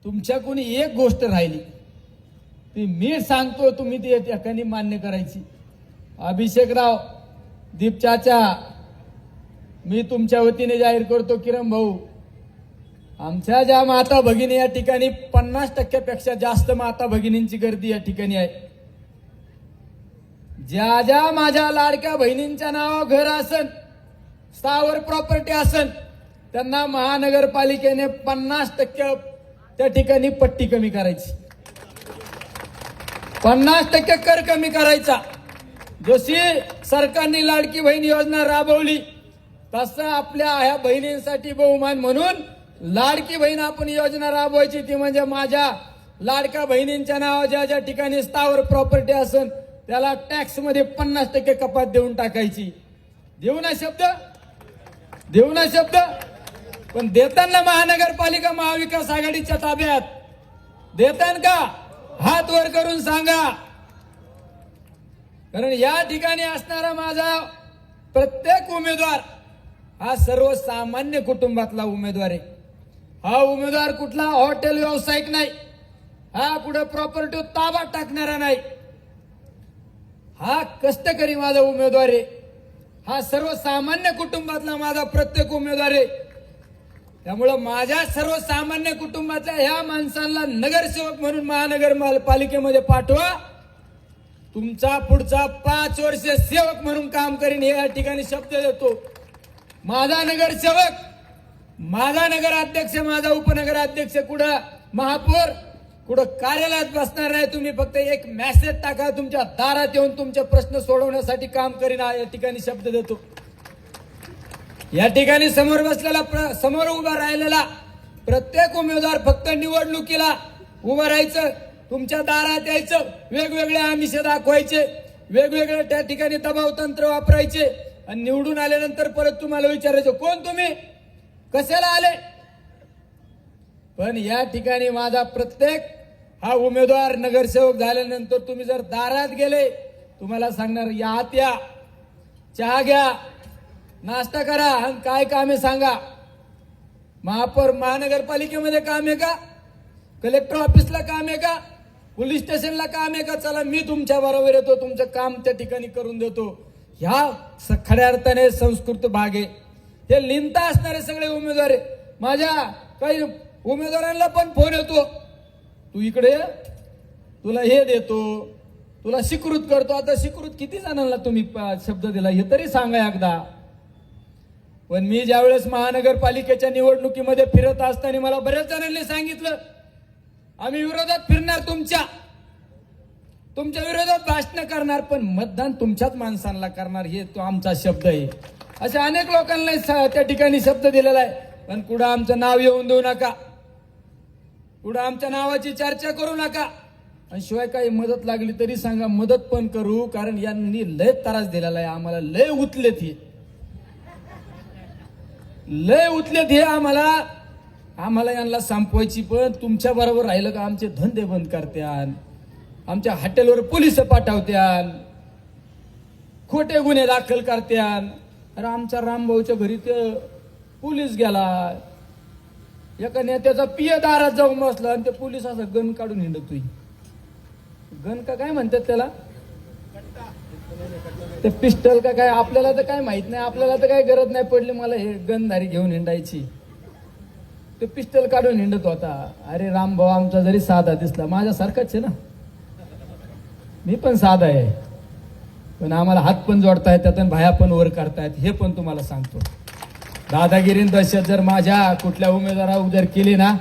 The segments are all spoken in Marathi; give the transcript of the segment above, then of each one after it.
तुमच्याकडून एक गोष्ट राहिली ती मी सांगतो, तुम्ही ती एकाने मान्य करायची. अभिषेकराव, दीप चाचा, मी तुमच्या वतीने जाहीर करतो, किरण भाऊ, आमच्या ज्या माता भगिनी या ठिकाणी 50% जास्त माता भगिनींची गर्दी या ठिकाणी आहे. ज्या ज्या माझ्या लाडक्या बहिणींच्या नावावर घर असन, स्थावर प्रॉपर्टी असन, त्यांना महानगरपालिकेने 50% त्या ठिकाणी पट्टी कमी करायची, 50% कर कमी करायचा. जशी सरकारने लाडकी बहीण योजना राबवली तसं आपल्या ह्या बहिणींसाठी बहुमान म्हणून लाडकी बहीण आपण योजना राबवायची. ती म्हणजे माझ्या लाडक्या बहिणींच्या नावावर ज्या ज्या ठिकाणी स्थावर प्रॉपर्टी असन त्याला टॅक्स मध्ये 50% कपात देऊन टाकायची. देऊ ना शब्द, देऊ ना शब्द. पण देताना महानगरपालिका महाविकास आघाडीच्या ताब्यात देतान का? हात वर करून सांगा. कारण या ठिकाणी असणारा माझा प्रत्येक उमेदवार हा सर्वसामान्य कुटुंबातला उमेदवार आहे. हा उमेदवार कुठला हॉटेल व्यावसायिक नाही, हा कुठे प्रॉपर्टी ताबा टाकणारा नाही, हा कष्टकरी माझा उमेदवार आहे. हा सर्वसामान्य कुटुंबातला माझा प्रत्येक उमेदवार आहे. त्यामुळे माझ्या सर्वसामान्य कुटुंबातल्या ह्या माणसांना नगरसेवक म्हणून महानगरपालिकेमध्ये पाठवा. तुमचा पुढचा 5 वर्ष सेवक म्हणून काम करीन हे या ठिकाणी शब्द देतो. माझा नगरसेवक, माझा नगराध्यक्ष, माझा उपनगराध्यक्ष कुठं महापौर कुठं कार्यालयात बसणार नाही. तुम्ही फक्त एक मेसेज टाका, तुमच्या दारात येऊन तुमचे प्रश्न सोडवण्यासाठी काम करीन या ठिकाणी शब्द देतो. या ठिकाणी समोर बसलेला, समोर उभा राहिलेला प्रत्येक उमेदवार फक्त निवडणुकीला उभं राहायचं, तुमच्या दारात यायचं, वेगवेगळे आमिष दाखवायचे, वेगवेगळे त्या ठिकाणी दबाव तंत्र वापरायचे आणि निवडून आल्यानंतर परत तुम्हाला विचारायचं कोण तुम्ही, कशाला आले. पण या ठिकाणी माझा प्रत्येक हा उमेदवार नगरसेवक झाल्यानंतर तुम्ही जर दारात गेले, तुम्हाला सांगणार या आत या, चहा घ्या, नाश्ता करा आणि काय काम आहे सांगा. महापौर महानगरपालिकेमध्ये काम आहे का, कलेक्टर ऑफिसला काम आहे का, पोलीस स्टेशनला काम आहे का, चला मी तुमच्या बरोबर येतो, तुमचं काम त्या ठिकाणी करून देतो. ह्या खऱ्या अर्थाने संस्कृत भाग आहे. हे लिहिता असणारे सगळे उमेदवार आहे. माझ्या काही उमेदवारांना पण फोन येतो, तू इकडे तुला हे देतो, तुला स्वीकृत करतो. आता स्वीकृत किती जणांना तुम्ही शब्द दिला हे तरी सांगा एकदा. पण मी ज्यावेळेस महानगरपालिकेच्या निवडणुकीमध्ये फिरत असताना मला बऱ्याच जणांनी सांगितलं आम्ही विरोधात फिरणार, तुमच्या विरोधात भाषण करणार, पण मतदान तुमच्याच माणसांना करणार, हे तो आमचा शब्द आहे. अशा अनेक लोकांना त्या ठिकाणी शब्द दिलेला आहे. पण कुठं आमचं नाव येऊन देऊ नका, कुठं आमच्या नावाची चर्चा करू नका. आणि शिवाय काही मदत लागली तरी सांगा, मदत पण करू. कारण यांनी लय त्रास दिलेला आहे आम्हाला, लय उतलेत हे, लय उतलेत हे. आम्हाला यांना संपवायची. पण तुमच्या बरोबर राहिलं का आमचे धंदे बंद करत्यान, आमच्या हॉटेलवर पोलिस पाठवत्यान, खोटे गुन्हे दाखल करत्यान. अरे आमच्या रामभाऊच्या घरी ते पोलीस गेला, एका नेत्याचा पिय दारात जाऊन बसला आणि ते पोलीस असं गन काढून हिंडतोय. गन का काय म्हणतात त्याला, ते पिस्टल का काय, आपल्याला तर काय माहित नाही, आपल्याला तर काय गरज नाही पडली मला हे गनधारी घेऊन हिंडायची. ते पिस्टल काढून हिंडत होता. अरे रामभाऊ आमचा जरी साधा दिसला, माझ्यासारखाच आहे ना, मी पण साधा आहे, पण आम्हाला हात पण जोडता येतात आणि भाया पण वर करतायत, हे पण तुम्हाला सांगतो. दादागिरी दहशत जर माझ्या कुठल्या उमेदवारावर जर केली ना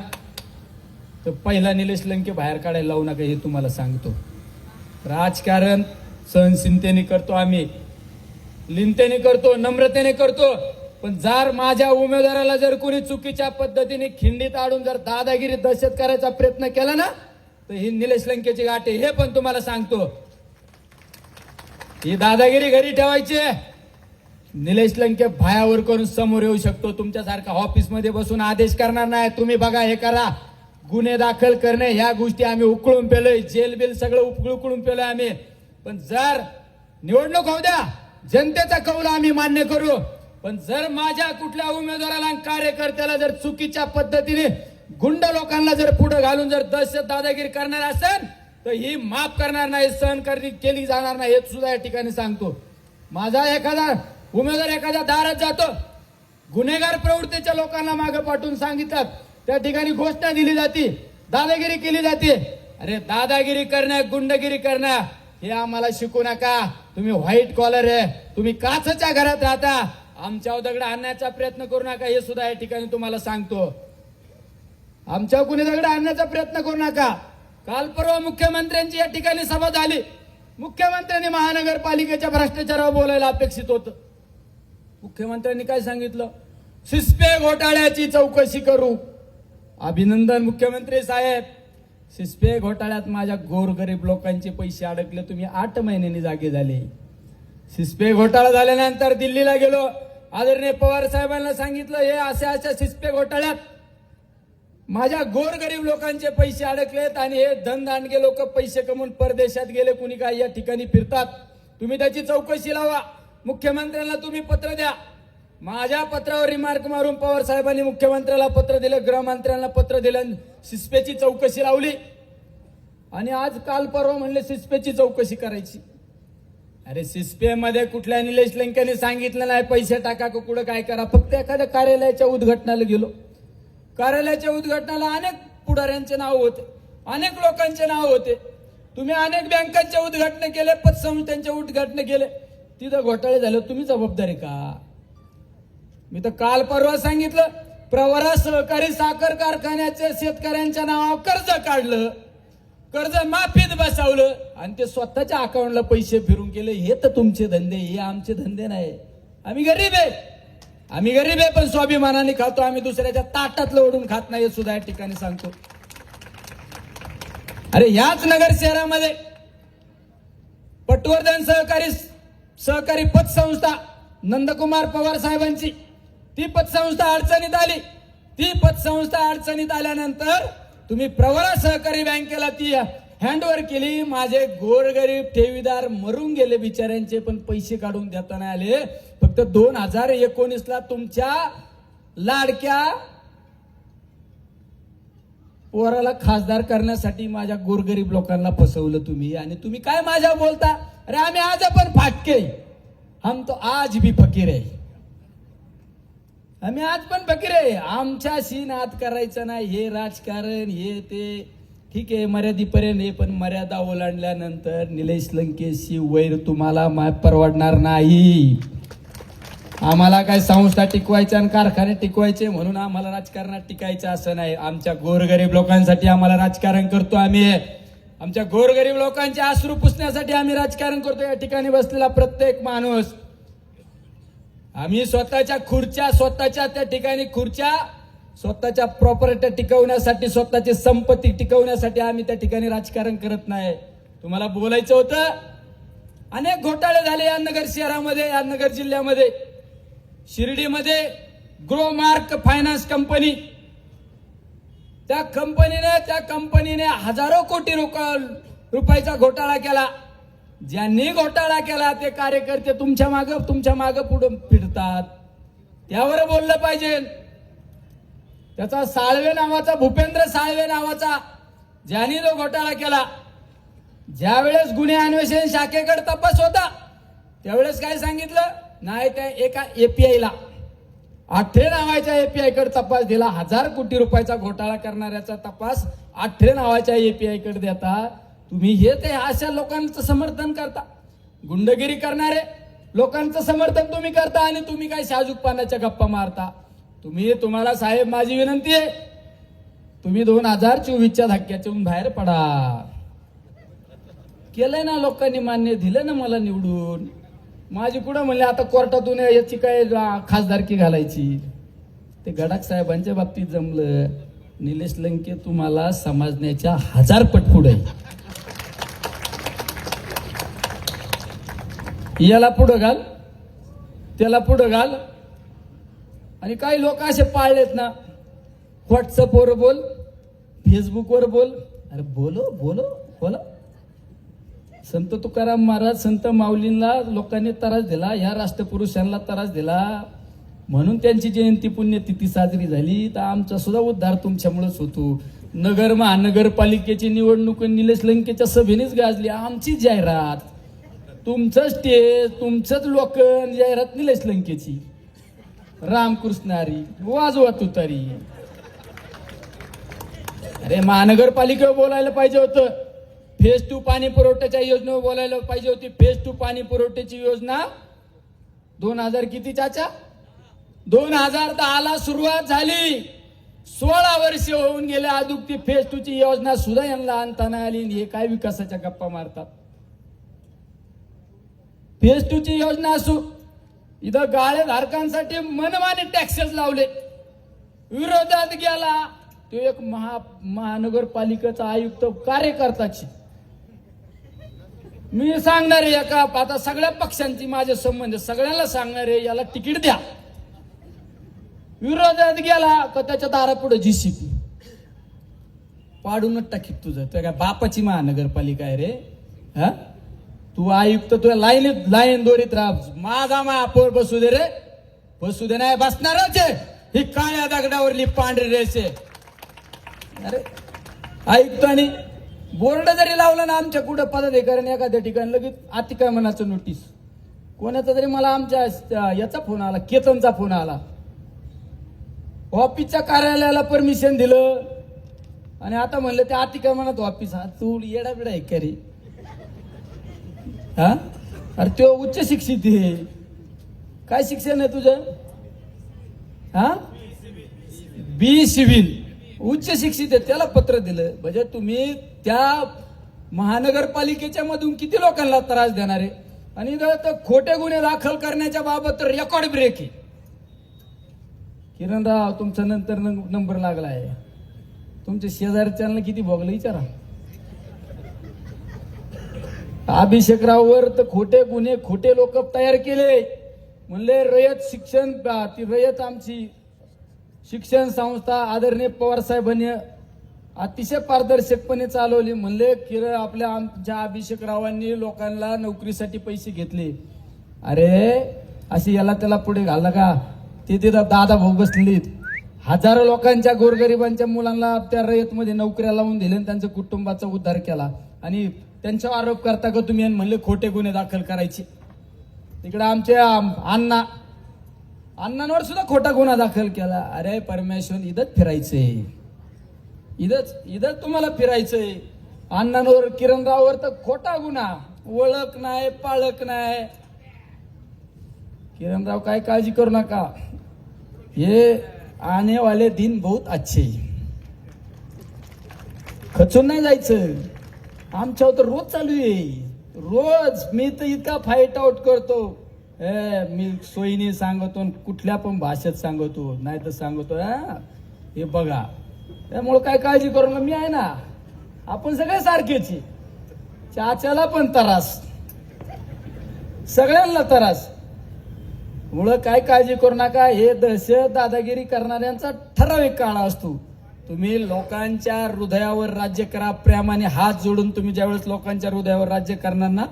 तर पहिला निलेश लंके बाहेर काढायला लावू नका, हे तुम्हाला सांगतो. राजकारण सहनशीलतेने करतो आम्ही, लिनतेने करतो, नम्रतेने करतो. पण जर माझ्या उमेदवाराला जर कोणी चुकीच्या पद्धतीने खिंडीत आडून जर दादागिरी दहशत करायचा प्रयत्न केला ना तर ही निलेश लंकेची गाठ आहे, हे पण तुम्हाला सांगतो. ही दादागिरी घरी ठेवायची. निलेश लंके भायावर करून समोर येऊ शकतो, तुमच्यासारखा ऑफिसमध्ये बसून आदेश करणार नाही. तुम्ही बघा, हे करा, गुन्हे दाखल करणे ह्या गोष्टी आम्ही उकळून पेलोय, जेल बिल सगळं उकळून पेलोय आम्ही. पण जर निवडणूक होऊ द्या, जनतेचा कौल आम्ही मान्य करू. पण जर माझ्या कुठल्या उमेदवाराला कार्यकर्त्याला जर चुकीच्या पद्धतीने गुंड लोकांना जर पुढे घालून जर दहशत दादागिरी करणार असेल तर ही माफ करणार नाही, सहन केली जाणार नाही, हे सुद्धा या ठिकाणी सांगतो. माझा एखादा उमेदवार एखाद्या दारात जातो, गुन्हेगार प्रवृत्तीच्या लोकांना मागे पाठवून सांगितलं, त्या ठिकाणी घोषणा दिली जाते, दादागिरी केली जाते. अरे दादागिरी करणं, गुंडगिरी करणं हे आम्हाला शिकू नका. तुम्ही व्हाईट कॉलर आहे, तुम्ही काचच्या घरात राहता, आमच्यावर दगड आणण्याचा प्रयत्न करू नका, हे सुद्धा या ठिकाणी तुम्हाला सांगतो. आमच्यावर कुणी दगड आणण्याचा प्रयत्न करू नका. काल परवा मुख्यमंत्र्यांची या ठिकाणी सभा झाली. मुख्यमंत्र्यांनी महानगरपालिकेच्या भ्रष्टाचारावर बोलायला अपेक्षित होतं. मुख्यमंत्र्यांनी काय सांगितलं? सिस्पे घोटाळ्याची चौकशी करू. अभिनंदन मुख्यमंत्री साहेब. सिस्पे घोटाळ्यात माझ्या गोरगरीब लोकांचे पैसे अडकले, तुम्ही 8 महिन्यांनी जागे झाले. सिस्पे घोटाळा झाल्यानंतर दिल्लीला गेलो, आदरणीय पवार साहेबांना सांगितलं, हे अशा सिस्पे घोटाळ्यात माझ्या गोरगरीब लोकांचे पैसे अडकलेत आणि हे धनदांडगे लोक पैसे कमवून परदेशात गेले, कुणी काय या ठिकाणी फिरतात, तुम्ही त्याची चौकशी लावा. मुख्यमंत्र्यांना तुम्ही पत्र द्या. माझ्या पत्रावर रिमार्क मारून पवार साहेबांनी मुख्यमंत्र्याला पत्र दिलं, गृहमंत्र्यांना पत्र दिलं, सिस्पेची चौकशी लावली. आणि आज काल परवा म्हणले सिस्पेची चौकशी करायची. अरे सिस्पे मध्ये कुठल्या निलेश लंकेने सांगितलं नाही पैसे टाका कुठं काय करा. फक्त एखाद्या कार्यालयाच्या उद्घाटनाला गेलो, कार्यालयाच्या उद्घाटनाला अनेक पुढाऱ्यांचे नाव होते, अनेक लोकांचे नाव होते. तुम्ही अनेक बँकांचे उद्घाटन केले, पतसंस्थांचे उद्घाटन केले, तिथं घोटाळे झाले, तुम्ही जबाबदारी का? मी तर काल परवा सांगितलं, प्रवरा सहकारी साखर कारखान्याचे शेतकऱ्यांच्या नावावर कर्ज काढलं, कर्ज माफीत बसवलं आणि ते स्वतःच्या अकाउंटला पैसे फिरून गेले. हे तर तुमचे धंदे, हे आमचे धंदे नाही. आम्ही गरीब आहे, आम्ही गरीब आहे, पण स्वाभिमानाने खातो. आम्ही दुसऱ्याच्या ताटातलं ओढून खात नाही, हे सुद्धा या ठिकाणी सांगतो. अरे याच नगर शहरामध्ये पटवर्धन सहकारी पतसंस्था नंदकुमार पवार साहेबांची, ती पतसंस्था अडचणीत आली. ती पतसंस्था अडचणीत आल्यानंतर तुम्ही प्रवरा सहकारी बँकेला ती हँडओव्हर केली. माझे गोरगरीब ठेवीदार मरून गेले बिचाऱ्यांचे, पण पैसे काढून देता नाही आले. फक्त 2019ला तुमच्या लाडक्या पोराला खासदार करण्यासाठी माझ्या गोरगरीब लोकांना फसवलं तुम्ही. आणि तुम्ही काय माझ्या बोलता? अरे आम्ही आज पण फाटके, हम तो आज भी फकीर आहे. आम्ही आज पण फकीर आहे. आमच्याशी नाद करायचं नाही. हे राजकारण हे ते ठीक आहे मर्यादेपर्यंत आहे, पण मर्यादा ओलांडल्यानंतर निलेश लंकेशी वैर तुम्हाला परवडणार नाही. आम्हाला काय संस्था टिकवायच्या आणि कारखाने टिकवायचे म्हणून आम्हाला राजकारणात टिकायचं असं नाही. आमच्या गोरगरीब लोकांसाठी आम्हाला राजकारण करतो आम्ही. आमच्या गोरगरीब लोकांचे अश्रू पुसण्यासाठी आम्ही राजकारण करतो. या ठिकाणी बसलेला प्रत्येक माणूस, आम्ही स्वतःच्या खुर्च्या, स्वतःच्या त्या ठिकाणी खुर्च्या, स्वतःच्या प्रॉपर्टी टिकवण्यासाठी, स्वतःची संपत्ती टिकवण्यासाठी आम्ही त्या ठिकाणी राजकारण करत नाही. तुम्हाला बोलायचं होतं. अनेक घोटाळे झाले या नगर शहरामध्ये, या नगर जिल्ह्यामध्ये. शिर्डीमध्ये ग्रोमार्क फायनान्स कंपनी, त्या कंपनीने हजारो कोटी रुपयाचा घोटाळा केला. ज्यांनी घोटाळा केला ते कार्यकर्ते तुमच्या मागे पुढे फिरतात. त्यावर बोललं पाहिजे. त्याचा साळवे नावाचा, भूपेंद्र साळवे नावाचा, ज्यांनी जो घोटाळा केला, ज्यावेळेस गुन्हे अन्वेषण शाखेकडे तपास होता त्यावेळेस काय सांगितलं? नाही, त्या एका एपीआयला, आठरे नावाच्या एपीआय कडे तपास दिला. 1000 कोटी रुपयाचा घोटाळा करणाऱ्याचा तपास आठरे नावाच्या एपीआय कडे देता. तुम्ही हे ते अशा लोकांचं समर्थन करता, गुंडगिरी करणारे लोकांचं समर्थन तुम्ही करता आणि तुम्ही काय शाहजूकपणाच्या गप्पा मारता. तुम्हाला साहेब माझी विनंती आहे, तुम्ही 2024च्या धक्क्यातून बाहेर पडा. केलंय ना लोकांनी, मान्य दिलं ना मला निवडून. माझी कुठं म्हणले आता कोर्टातून याची काय खासदारकी घालायची. ते गडाख साहेबांच्या बाबतीत जमलं. निलेश लंके तुम्हाला समजण्याच्या 1000 पट पुढे. याला पुढं घाल, त्याला पुढं घाल. आणि काही लोक असे पाळलेत ना, व्हॉट्सअपवर बोल, फेसबुकवर बोल. अरे बोलो बोलो बोला. संत तुकाराम महाराज, संत माऊलींना लोकांनी त्रास दिला, या राष्ट्रपुरुषांना त्रास दिला. म्हणून त्यांची जयंती पुण्यतिथी साजरी झाली. तर आमचा सुद्धा उद्धार तुमच्यामुळेच होतो. नगर महानगरपालिकेची निवडणूक निलेश लंकेच्या सभेनेच गाजली. आमची जाहिरात, तुमचं स्टेज, तुमचंच लोक, जाहिरात निलेश लंकेची. रामकृष्ण हरी, वाजवा तुतारी. अरे महानगरपालिकेवर बोलायला पाहिजे होतं. फेज 2 पाणी पुरवठ्याच्या योजनेवर बोलायला पाहिजे होती. फेज 2 पाणी पुरवठ्याची योजना 2000 किती चाचा, 2010 ला सुरुवात झाली. 16 वर्ष होऊन गेले अजून ती फेज 2 ची योजना सुद्धा यांना आणता नाही आली. हे काय विकासाच्या गप्पा मारतात. फेज 2 ची योजना असू, इथं गाळे धारकांसाठी मनमानी टॅक्सेस लावले. विरोधात गेला तो एक महानगरपालिकेचा आयुक्त कार्यकर्त्याची. मी सांगणार आहे एका, आता सगळ्या पक्षांची माझे संबंध, सगळ्यांना सांगणार आहे याला तिकीट द्या. विरोधात गेला का त्याच्या दारापुढे जीसीपी पाडूनच टाकीत. तुझं तर काय बापाची महानगरपालिका आहे रे? हा, तू आयुक्त, तुला लाईन दोरीत राहा. माझा महापौर बसू दे रे, बसू दे. नाही बसणारच आहे. ही काळ्या दगडावरली पांढरी रेस आहे. अरे आयुक्तांनी बोर्ड जरी लावला ना आमच्या कुठं पदाधिकाऱ्याने एखाद्या ठिकाणी लगेच अतिक्रमणाचं नोटीस. कोणाचा तरी मला आमच्या याचा फोन आला, केतनचा फोन आला. ऑफिसच्या कार्यालयाला परमिशन दिलं आणि आता म्हणलं त्या अतिक्रमणात ऑफिस. हा तू येडा बिडा आहे का रे? हा, अरे तो उच्च शिक्षित आहे. काय शिक्षण आहे तुझं? हा, बी सिव्हिल, उच्च शिक्षित आहे. त्याला पत्र दिलं. म्हणजे तुम्ही त्या महानगरपालिकेच्या मधून किती लोकांना त्रास देणार आहे? आणि इथं खोटे गुन्हे दाखल करण्याच्या बाबत रेकॉर्ड ब्रेक आहे. किरणराव, तुमचा नंतर नंबर लागला आहे. तुमच्या शेजारच्यांना किती भोगलं विचारा. अभिषेकराववर तर खोटे गुन्हे, खोटे लोक तयार केले. म्हणले रयत शिक्षण, ती रयत आमची शिक्षण संस्था आदरणीय पवार साहेबांनी अतिशय पारदर्शकपणे चालवली. म्हणले की आमच्या अभिषेकरावांनी लोकांना नोकरीसाठी पैसे घेतले. अरे अशी याला त्याला पुढे घालला का? ते तिथं दादा भाऊ बसलेत. हजारो लोकांच्या गोरगरिबांच्या मुलांना त्या रयतमध्ये नोकऱ्या लावून दिल्या आणि त्यांच्या कुटुंबाचा उद्धार केला. आणि त्यांच्यावर आरोप करता का तुम्ही? म्हणले खोटे गुन्हे दाखल करायचे. तिकडे आमच्या अण्णांवर सुद्धा खोटा गुन्हा दाखल केला. अरे परमेश्वर, इथंच फिरायचंय, इथंच तुम्हाला फिरायचंय. अण्णांवर, किरणराववर तर खोटा गुन्हा, ओळख नाही, पाळख नाही. किरणराव काय काळजी करू नका, ये आने वाले दिन बहुत अच्छे. खचून नाही जायचं. आमच्यावर तर रोज चालू आहे, रोज. मी तर इतका फाईट आउट करतो. मी सोयीने सांगतो, कुठल्या पण भाषेत सांगतो, नाही तर सांगतो हे बघा. त्यामुळे काय काळजी करू नका, मी आहे ना. आपण सगळे सारखेच. चाच्याला पण त्रास, सगळ्यांना त्रास. मुळे काय काळजी करू नका. हे दहशत दादागिरी करणाऱ्यांचा ठराविक काळ असतो. तुम्ही लोकांच्या हृदयावर राज्य करा. प्रेमाने हात जोडून तुम्ही ज्यावेळेस लोकांच्या हृदयावर राज्य करणार ना,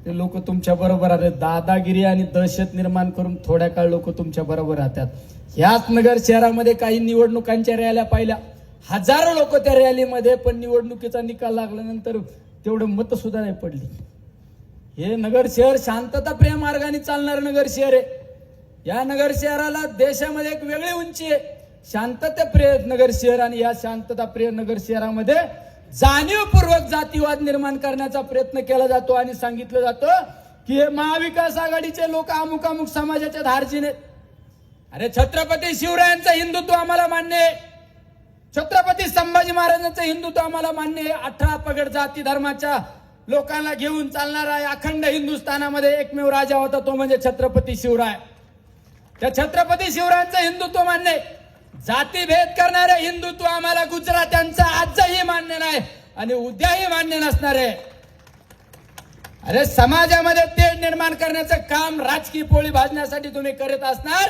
ते लोक तुमच्या बरोबर राहतात. दादागिरी आणि दहशत निर्माण करून थोड्या काळ लोक तुमच्या बरोबर राहतात. ह्याच नगर शहरामध्ये काही निवडणुकांच्या रॅल्या पाहिल्या. हजारो लोक त्या रॅलीमध्ये, पण निवडणुकीचा निकाल लागल्यानंतर तेवढं मत सुद्धा नाही पडली. हे नगर शहर शांतता प्रिय मार्गाने चालणार नगर शहर आहे. या नगर शहराला देशामध्ये एक वेगळी उंची आहे. शांतताप्रिय नगर शहर. आणि या शांतताप्रिय नगर शहरामध्ये जाणीवपूर्वक जातीवाद निर्माण करण्याचा प्रयत्न केला जातो आणि सांगितलं जातं की हे महाविकास आघाडीचे लोक अमुक अमुक समाजाच्या धार्जिने. अरे छत्रपती शिवरायांचं हिंदुत्व आम्हाला मान्य आहे. छत्रपती संभाजी महाराजांचं हिंदुत्व आम्हाला मान्य आहे. 18 पगड जाती धर्माच्या लोकांना घेऊन चालणारा अखंड हिंदुस्थानामध्ये एकमेव राजा होता, तो म्हणजे छत्रपती शिवराय. त्या छत्रपती शिवरायांचं हिंदुत्व मान्य आहे. जातीभेद करणारे हिंदुत्व आम्हाला गुजरात्यांचं आजही मान्य नाही आणि उद्याही मान्य नसणार आहे. अरे समाजामध्ये तेढ निर्माण करण्याचं काम राजकीय पोळी भाजण्यासाठी तुम्ही करत असणार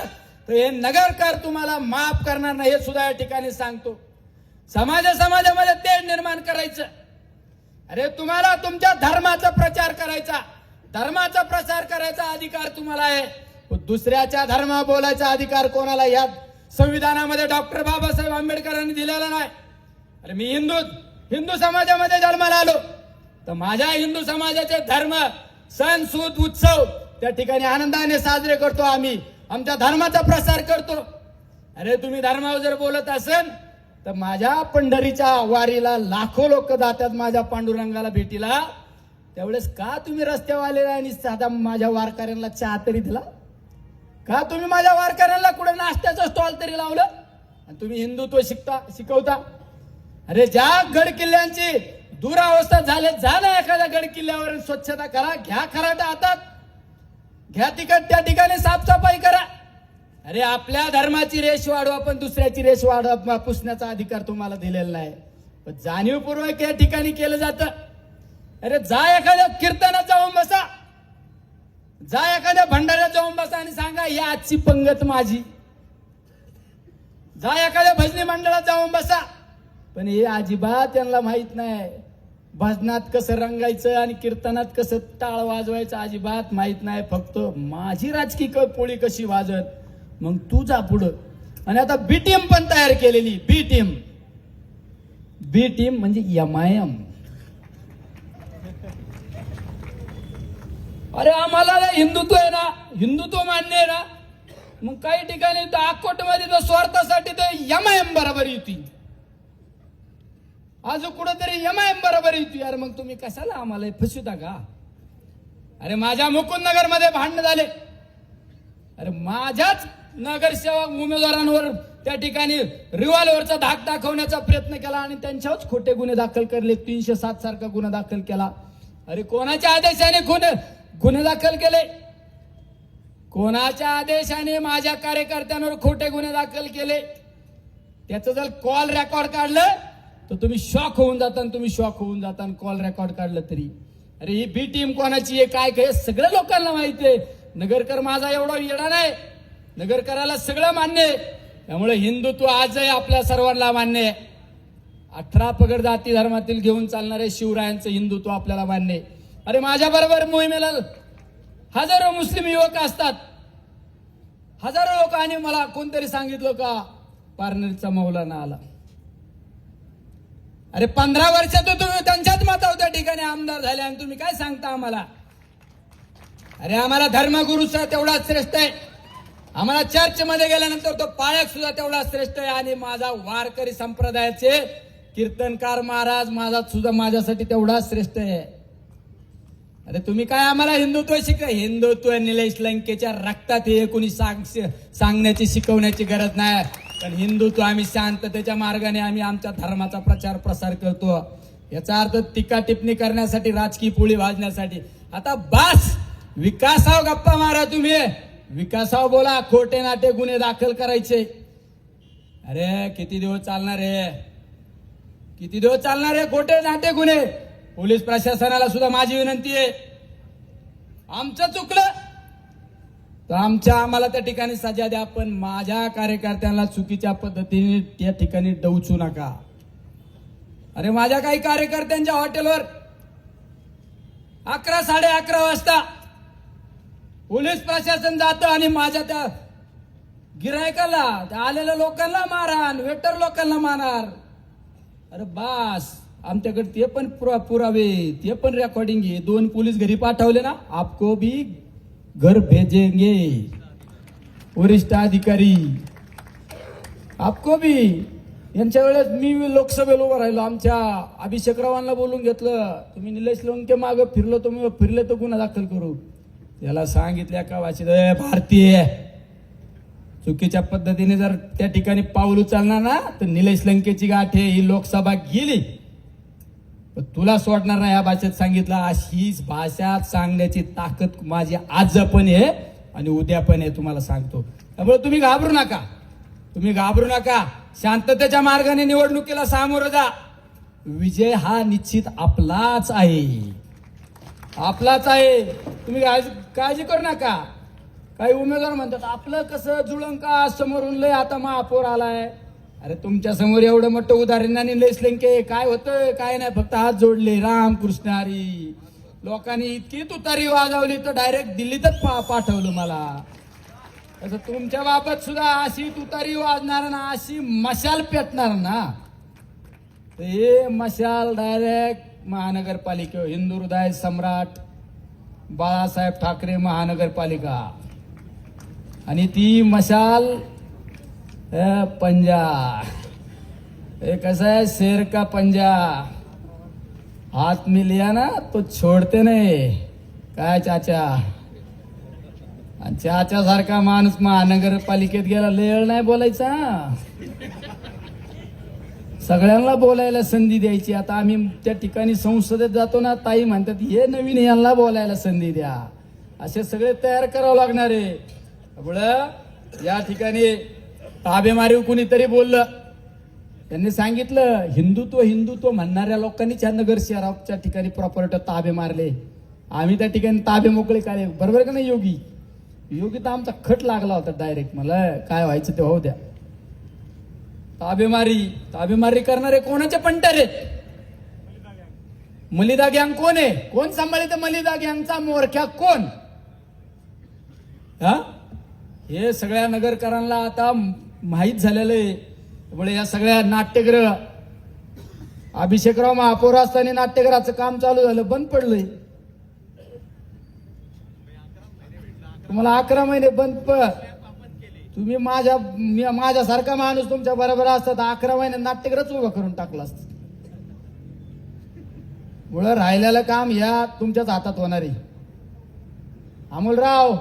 तर हे नगरकर तुम्हाला माफ करणार नाही, हे सुद्धा या ठिकाणी सांगतो. समाजामध्ये तेढ निर्माण करायचं. अरे तुम्हाला तुमच्या धर्माचा प्रचार करायचा, धर्माचा प्रसार करायचा अधिकार तुम्हाला आहे. दुसऱ्याच्या धर्मा बोलायचा अधिकार कोणाला या संविधानामध्ये डॉक्टर बाबासाहेब आंबेडकरांनी दिलेला नाही. अरे मी हिंदू समाजामध्ये जन्माला आलो, तर माझ्या हिंदू समाजाचे धर्म, सण, सूद, उत्सव त्या ठिकाणी आनंदाने साजरे करतो. आम्ही आमच्या धर्माचा प्रसार करतो. अरे तुम्ही धर्मावर जर बोलत असेल तर माझ्या पंढरीच्या वारीला लाखो लोक जातात माझ्या पांडुरंगाला भेटीला. त्यावेळेस का तुम्ही रस्त्यावर आलेला आणि साधा माझ्या वारकऱ्यांना चहा तरी दिला? का तुम्ही माझ्या वारकऱ्यांना कुठे नाश्त्याचं स्टॉल तरी लावलं? आणि तुम्ही हिंदुत्व शिकवता? अरे ज्या गड किल्ल्यांची दुरावस्था झाले, जा ना एखाद्या गड किल्ल्यावर स्वच्छता करा, घ्या खराटा हातात, घ्या तिकट त्या ठिकाणी साफसफाई करा. अरे आपल्या धर्माची रेष वाढवा, पण दुसऱ्याची रेष वाढवा पुसण्याचा अधिकार तुम्हाला दिलेला नाही. पण जाणीवपूर्वक या ठिकाणी केलं जातं. अरे जा एखाद्या कीर्तनात जाऊन बसा, जा एखाद्या भंडाऱ्यात जाऊन बसा आणि सांगा ही आजची पंगत माझी. जा एखाद्या भजनी मंडळात जाऊन बसा, पण हे अजिबात त्यांना माहित नाही. भजनात कसं रंगायचं आणि कीर्तनात कसं टाळ वाजवायचं अजिबात माहित नाही. फक्त माझी राजकीय पोळी कशी वाजत, मग तू जा पुढं. आणि आता बी टीम पण तयार केलेली. बी टीम म्हणजे MIM. अरे आम्हाला हिंदुत्व आहे ना, हिंदुत्व मान्य आहे ना, मग काही ठिकाणी अकोटमध्ये तो स्वार्थासाठी तो MIM बरोबर येते, आज कुठंतरी MIM बरोबर येते. यार मग तुम्ही कशाला आम्हाला फसवता का? अरे माझ्या मुकुंदनगर मध्ये भांडण झाले. अरे माझ्याच नगरसेवक उमेदवारांवर त्या ठिकाणी रिव्हॉल्व्हरचा धाक दाखवण्याचा प्रयत्न केला आणि त्यांच्यावरच खोटे गुन्हे दाखल करले. 307 सारखा गुन्हा दाखल केला. अरे कोणाच्या आदेशाने गुन्हे दाखल केले? कोणाच्या आदेशाने माझ्या कार्यकर्त्यांवर खोटे गुन्हे दाखल केले? त्याचं जर कॉल रेकॉर्ड काढलं तर तुम्ही शॉक होऊन जाता. कॉल रेकॉर्ड काढलं तरी. अरे ही बी टीम कोणाची आहे, काय काय सगळं लोकांना माहिती आहे. नगरकर माझा एवढा येडा नाही, नगरकराला सगळं मान्य आहे. त्यामुळे हिंदुत्व आजही आपल्या सर्वांना मान्य आहे. 18 पगड जाती धर्मातील घेऊन चालणारे शिवरायांचं हिंदुत्व आपल्याला मान्य आहे. अरे माझ्या बरोबर मोहिमेला हजारो मुस्लिम युवक असतात, हजारो लोक. आणि मला कोणतरी सांगितलं का पारनेरचा मौलाना आला. अरे 15 वर्षात तुम्ही त्यांच्याच मतावर त्या ठिकाणी आमदार झाले आणि तुम्ही काय सांगता आम्हाला? अरे आम्हाला धर्मगुरूचा तेवढा श्रेष्ठ आहे. आम्हाला चर्चमध्ये गेल्यानंतर तो पाळक सुद्धा तेवढा श्रेष्ठ आहे. आणि माझा वारकरी संप्रदायाचे कीर्तनकार महाराज माझा सुद्धा माझ्यासाठी तेवढा श्रेष्ठ आहे. अरे तुम्ही काय आम्हाला हिंदुत्व हिंदुत्व निलेश लंकेच्या रक्तात हे कोणी सांगण्याची शिकवण्याची गरज नाही. पण हिंदुत्व आम्ही शांततेच्या मार्गाने आम्ही आमच्या धर्माचा प्रचार प्रसार करतो. याचा अर्थ टीका टिप्पणी करण्यासाठी, राजकीय पोळी भाजण्यासाठी. आता बास, विकासाव गप्पा मारा तुम्ही, विकासाव बोला. खोटे नाटे गुन्हे दाखल करायचे. अरे किती दिवस चालणार आहे खोटे नाटे गुन्हे? पोलीस प्रशासनाला सुद्धा माझी विनंती आहे, आमचं चुकलं तर आम्हाला त्या ठिकाणी सजा द्या, पण माझ्या कार्यकर्त्यांना चुकीच्या पद्धतीने त्या ठिकाणी डवचू नका. अरे माझ्या काही कार्यकर्त्यांच्या हॉटेलवर 11, 11:30 वाजता पोलीस प्रशासन जातं आणि माझ्या त्या गिरायकाला, त्या आलेल्या लोकांना मारहाण, वेटर लोकांना मारणार. अरे बास, आमच्याकडे ते पण पुरावे, ते पण रेकॉर्डिंग आहे. 2 पोलीस घरी पाठवले ना, आपको भी घर भेजेंगे वरिष्ठ अधिकारी, आपको भी. यांच्या वेळेस मी लोकसभेला उभं राहिलो, आमच्या अभिषेकरावांना बोलून घेतलं, तुम्ही निलेश लंके मागे फिरले तर गुन्हा दाखल करू. त्याला सांगितल्या का वाचित भारतीय चुकीच्या पद्धतीने जर त्या ठिकाणी पाऊल उचलणार ना तर निलेश लंकेची गाठ आहे. ही लोकसभा गेली पण तुला सोडणार नाही. या भाषेत सांगितलं. अशीच भाषा सांगण्याची ताकद माझी आज पण आहे आणि उद्या पण आहे, तुम्हाला सांगतो. त्यामुळे तुम्ही घाबरू नका. शांततेच्या मार्गाने निवडणुकीला सामोरं जा. विजय हा निश्चित आपलाच आहे. तुम्ही काळजी करू नका. काही उमेदवार म्हणतात आपलं कसं जुळंका समोरून लय आता महापौर आलाय. अरे तुमच्या समोर एवढं मोठं उदाहरण आणि निलेश लंके काय होतं काय नाही, फक्त हात जोडले, राम कृष्ण हरी. लोकांनी इतकी तुतारी वाजवली तर डायरेक्ट दिल्लीतच पाठवलं मला. तसं तुमच्या बाबत सुद्धा अशी तुतारी वाजणार ना, अशी मशाल पेटणार ना, तर हे मशाल डायरेक्ट महानगरपालिका, हिंदू हृदय सम्राट बाळासाहेब ठाकरे महानगरपालिका, आणि ती मशाल पंजा, ये कैसा है, शेर का पंजा, हाथ में लिया ना तो छोड़ते नहीं. काय चाचा, आणि चाचा सारखा माणूस महानगरपालिकेत गेला, लेळ नाही बोलायचा, सगळ्यांना बोलायला संधी द्यायची. आता आम्ही त्या ठिकाणी संसदेत जातो ना, ताई म्हणतात हे नवीन, यांना बोलायला संधी द्या, असे सगळे तयार करावं लागणार आहे. त्यामुळं या ठिकाणी ताबेमारी कुणीतरी बोललं, त्यांनी सांगितलं हिंदुत्व हिंदुत्व म्हणणाऱ्या लोकांनी ह्या नगर शहराच्या ठिकाणी प्रॉपर्टी ताबे मारले, आम्ही त्या ठिकाणी ताबे मोकळे काढले. बरोबर का नाही योगी? योगी तर आमचा खट लागला होता डायरेक्ट, मला काय व्हायचं ते होऊ द्या. ताबेमारी करणारे कोणाचे पंटर आहेत? मलिदा गँग कोण आहे? कोण सांभाळते मलिदा गँगचा मोरख्या कोण? हा, हे सगळ्या नगरकरांना आता माहीत झालेलं आहे. त्यामुळे या सगळ्या नाट्यगृह, अभिषेकराव महापौर असताना नाट्यगृहाचं काम चालू झालं, बंद पडलंय. तुम्हाला 11 महिने बंद तुम्ही माझ्यासारखा माणूस तुमच्या बरोबर असतात 11 महिने नाट्यगृहच उभं करून टाकलं असतं. मुळे राहिलेलं काम या तुमच्याच हातात होणार आहे. अमोलराव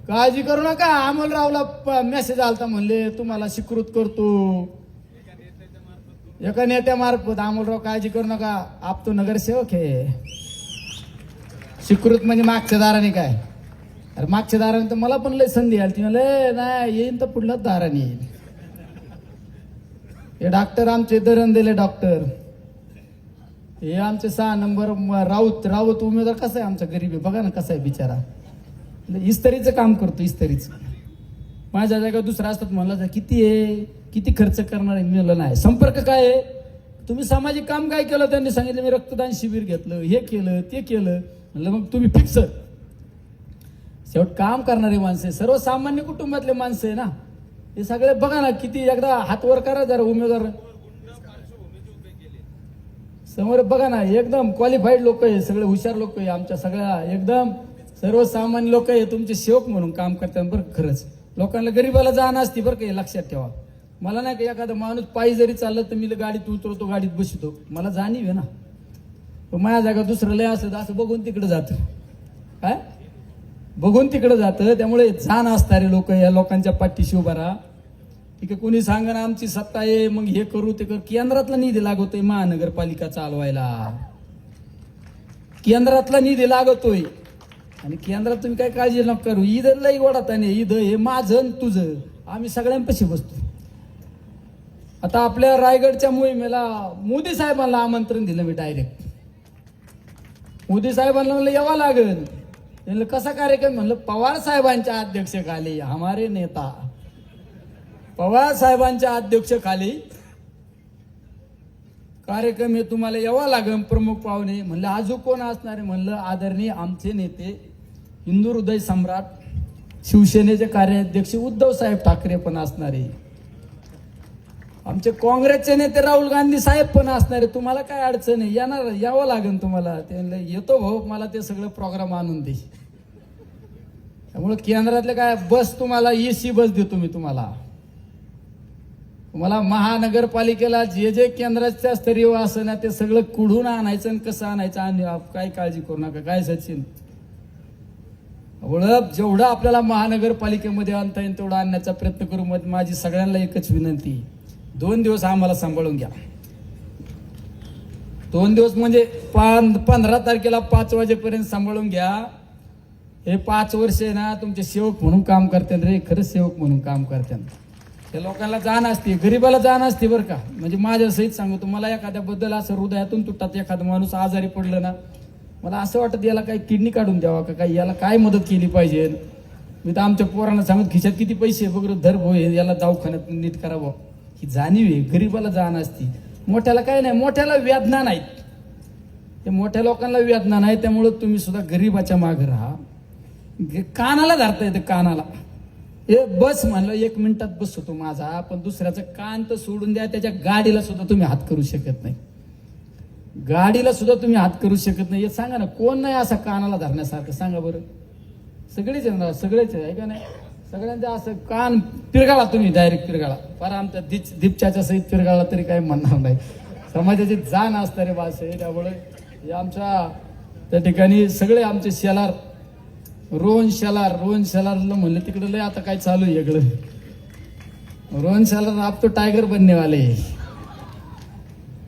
काळजी करू नका, अमोलरावला मेसेज आलता, म्हणले तुम्हाला स्वीकृत करतो एका नेत्यामार्फत. अमोलराव काळजी करू नका, आप तो नगरसेवक आहे. स्वीकृत म्हणजे मागच्या दाराने काय? अरे मागच्या दाराने तर मला पण लय संधी आली, ती म्हणले नाही येईन तर पुढल्याच दाराने येईल. हे डॉक्टर आमचे दरण दिले डॉक्टर, हे आमचे 6 नंबर राऊत उमेदवार कसा आहे आमचा, गरीब आहे बघा ना कसा आहे बिचारा, इस्त्रीचं काम करतो इस्त्रीचं. माझ्या जागा दुसरा असतात, म्हणलं किती आहे, किती खर्च करणार आहे, मिळलं नाही. संपर्क काय आहे, तुम्ही सामाजिक काम काय केलं? त्यांनी सांगितलं मी रक्तदान शिबिर घेतलं, हे केलं ते केलं. म्हणलं मग तुम्ही फिक्स. शेवट काम करणारे माणसं, सर्वसामान्य कुटुंबातले माणसं आहे ना हे सगळे. बघा ना किती, एकदा हात वर करा जरा उमेदवार समोर, बघा ना एकदम क्वालिफाईड लोक आहे, सगळे हुशार लोक आहे, आमच्या सगळ्या एकदम सर्वसामान्य लोक आहे, तुमचे सेवक म्हणून काम करतात. बरं खरंच लोकांना गरीबाला जाण असते बरं का, हे लक्षात ठेवा. मला नाही का एखादा माणूस पायी जरी चाललं तर मी गाडीत उतरतो, गाडीत बसतो, मला जाणीव आहे ना. माझ्या जागा दुसरं लय असं असं बघून तिकडे जातं, काय बघून तिकडे जातं. त्यामुळे जाण असणारे लोक या लोकांच्या पाठीशी उभा राहा. ठीक आहे, कोणी सांगा ना आमची सत्ता आहे मग हे करू ते करू. केंद्रातला निधी लागतोय महानगरपालिका चालवायला, केंद्रातला निधी लागतोय, आणि केंद्रात तुम्ही काय काळजी नका करू. ईद लई वाढत नाही, ईद हे माझं तुझं, आम्ही सगळ्यांपाशी बसतो. आता आपल्या रायगडच्या मोहिमेला मोदी साहेबांना आमंत्रण दिलं मी डायरेक्ट. मोदी साहेबांना म्हणलं यावं लागेल. त्यांना कसा कार्यक्रम? म्हणलं पवार साहेबांच्या अध्यक्षतेखाली, हमारे नेता पवार साहेबांच्या अध्यक्षतेखाली कार्यक्रम हे तुम्हाला यावं लागेल, प्रमुख पाहुणे. म्हणलं अजून कोण असणार आहे? म्हणलं आदरणीय आमचे नेते, हिंदू हृदय सम्राट, शिवसेनेचे कार्याध्यक्ष उद्धव साहेब ठाकरे पण असणार आहे, आमचे काँग्रेसचे नेते राहुल गांधी साहेब पण असणार आहे. तुम्हाला काय अडचण आहे? यावं लागेल तुम्हाला. ते येतो भाऊ, मला ते सगळं प्रोग्राम आणून दे. त्यामुळे केंद्रातले काय बस, तुम्हाला एसी बस देतो मी तुम्हाला. महानगरपालिकेला जे जे केंद्राच्या स्तरीय असं ना ते सगळं कुठून आणायचं आणि कसं आणायचं, आणि काय काळजी करू नका. काय सचिन, जेवढं आपल्याला महानगरपालिकेमध्ये आणता येईल तेवढं आणण्याचा प्रयत्न करू. मग माझी सगळ्यांना एकच विनंती, 2 दिवस आम्हाला सांभाळून घ्या. 2 दिवस म्हणजे 15 तारखेला 5 वाजेपर्यंत सांभाळून घ्या. हे 5 वर्ष आहे ना तुमचे सेवक म्हणून काम करतात रे, खरंच सेवक म्हणून काम करतात. त्या लोकांना जाण असते, गरीबाला जाण असते बरं का. म्हणजे माझ्या सहित सांगतो, मला एखाद्याबद्दल असं हृदयातून तुटतात, एखादा माणूस आजारी पडलं ना मला असं वाटतं याला काही किडनी काढून द्यावा का, काही याला काय मदत केली पाहिजे. मी तर आमच्या पोरांना सांगत खिशात किती पैसे वगैरे धर भो, याला दवाखान्यात नीट करावं. ही जाणीव आहे, गरीबाला जाण असती. मोठ्याला काय नाही, मोठ्याला वेदना नाहीत, ते मोठ्या लोकांना वेदना नाही. त्यामुळे तुम्ही सुद्धा गरीबाच्या मागे राहा. कानाला धरता येते, कानाला हे बस म्हणलं 1 मिनिटात बस होतो माझा, पण दुसऱ्याचं कान तर सोडून द्या, त्याच्या गाडीला सुद्धा तुम्ही हात करू शकत नाही. गाडीला सुद्धा तुम्ही हात करू शकत नाही. हे सांगा ना, कोण नाही असा कानाला धरण्यासारखं, सांगा बरं. सगळेच आहे ना, सगळेच आहे का नाही. सगळ्यांचं असं कान पिरगाळा तुम्ही, डायरेक्ट पिरगाळा. फार आमच्या दीपच्याच्या सहित पिरगाळा तरी काही म्हणणार नाही. समाजाची जाण असतं रे भाषा आहे. त्यामुळे हे आमच्या त्या ठिकाणी सगळे आमचे शेलार, रोहन शेलारला म्हणलं तिकडे लय आता काय चालू आहे इकडं. रोहन शेलार आप तो टायगर बनने वाले.